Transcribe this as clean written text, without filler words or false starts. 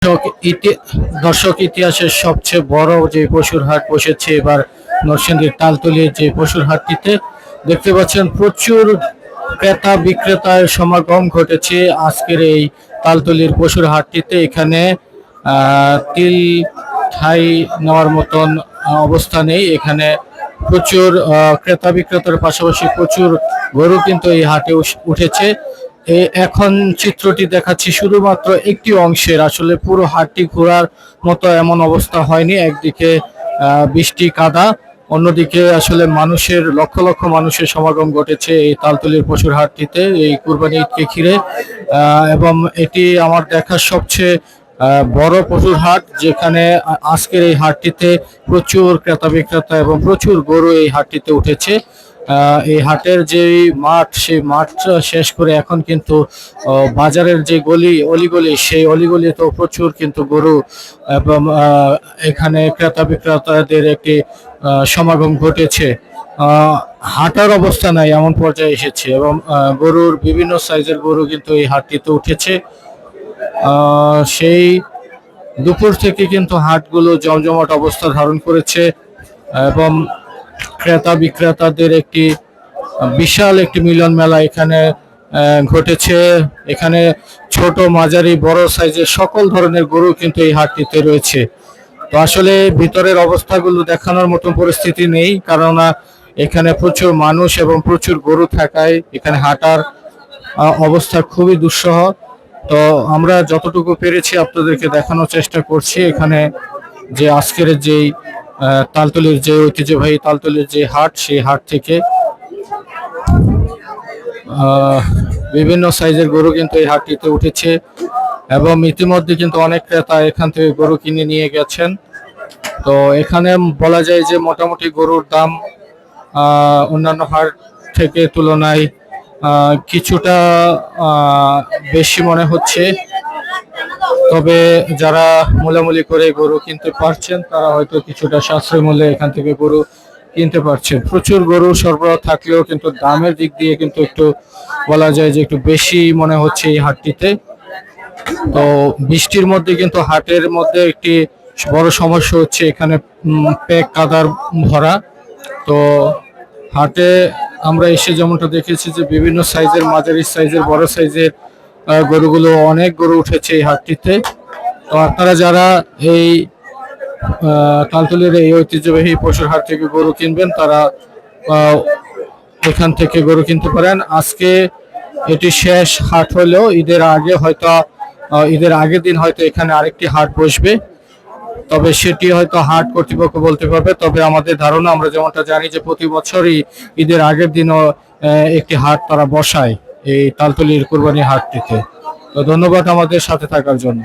দর্শক দর্শক ইতিহাসের সবচেয়ে বড় যে পশুর হাট বসেছে এবার নরসিংদীর তালতলির যে পশুর হাটটিতে দেখতে পাচ্ছেন প্রচুর ক্রেতা বিক্রেতার সমাগম ঘটেছে আজকের এই তালতলির পশুর হাটটিতে। এখানে তিল ঠাই নেওয়ার মতন অবস্থা নেই। এখানে প্রচুর ক্রেতা বিক্রেতার পাশাপাশি প্রচুর গরু কিন্তু এই হাটে উঠেছে। এখন চিত্রটি দেখাচ্ছি শুধুমাত্র একটি অংশের, আসলে পুরো হাটটি ঘোরার মতো এমন অবস্থা হয়নি। একদিকে বৃষ্টি কাদা, অন্যদিকে আসলে মানুষের লক্ষ লক্ষ মানুষের সমাগম ঘটেছে এই তালতলির পশুর হাটটিতে এই কুরবানি ঈদকে ঘিরে। এবং এটি আমার দেখার সবচেয়ে বড় পশুর হাট, যেখানে আজকের এই হাটটিতে প্রচুর ক্রেতা বিক্রেতা এবং প্রচুর গরু এই হাটটিতে উঠেছে। এই হাটের যে মাঠ, সেই মাঠ শেষ করে এখন কিন্তু বাজারের যে অলিগলি, সেই অলিগলিতেও প্রচুর কিন্তু গরু এবং এখানে ক্রেতা বিক্রেতাদের একটি সমাগম ঘটেছে। হাঁটার অবস্থা নাই এমন পর্যায়ে এসেছে এবং গরুর বিভিন্ন সাইজের গরু কিন্তু এই হাটটিতে উঠেছে। সেই দুপুর থেকে কিন্তু হাটগুলো জমজমাট অবস্থা ধারণ করেছে এবং ক্রেতা বিক্রেতাদের একটি বিশাল একটি মিলন মেলা এখানে ঘটেছে। এখানে ছোট মাঝারি বড় সাইজের সকল ধরনের গরু কিন্তু এই হাটটিতে রয়েছে। তো আসলে ভিতরের অবস্থাগুলো দেখানোর মতো পরিস্থিতি নেই, কারণ এখানে প্রচুর মানুষ এবং প্রচুর গরু থাকায় এখানে হাঁটার অবস্থা খুবই দুঃসহ। তো আমরা যতটুকু পেরেছি আপনাদেরকে দেখানোর চেষ্টা করছি। এখানে যে আজকের যেই তালতলির যে ঐতিহ্যবাহী তালতলির যে হাট, সেই হাট থেকে বিভিন্ন সাইজের গরু কিন্তু এই হাটটিতে উঠেছে এবং ইতিমধ্যে কিন্তু অনেক ক্রেতা এখান থেকে গরু কিনে নিয়ে গেছেন। তো এখানে বলা যায় যে মোটামুটি গরুর দাম অন্যান্য হাট থেকে তুলনায় কিছুটা বেশি মনে হচ্ছে। তবে যারা মূলামূলি করে গরু কিনতে পারছেন তারা হয়তো কিছুটা সাশ্রয় মূল্যে এখান থেকে গরু কিনতে পারছেন। প্রচুর গরু সরবরাহ থাকলেও কিন্তু দামের দিক দিয়ে কিন্তু একটু বলা যায় যে একটু বেশি মনে হচ্ছে এই হাটটিতে। তো বৃষ্টির মধ্যে কিন্তু হাটের মধ্যে একটি বড় সমস্যা হচ্ছে, এখানে প্যাক কাদার ভরা। তো হাটে আমরা এসে যেমনটা দেখেছি যে বিভিন্ন সাইজের, মাঝারি সাইজের, বড় সাইজের গরুগুলো, অনেক গরু উঠেছে এই হাটটিতে। তো আপনারা যারা এই তালতলির এই ঐতিহ্যবাহী পশুর হাট থেকে গরু কিনবেন তারা এখান থেকে গরু কিনতে পারেন। আজকে এটি শেষ হাট হলেও ঈদের আগে হয়তো ঈদের আগের দিন হয়তো এখানে আরেকটি হাট বসবে, তবে সেটি হয়তো হাট কর্তৃপক্ষ বলতে পারবে। তবে আমাদের ধারণা, আমরা যেমনটা জানি যে প্রতি বছরই ঈদের আগের দিনও একটি হাট তারা বসায় এই তালতলির কুরবানি হাটটিতে। তো ধন্যবাদ আমাদের সাথে থাকার জন্য।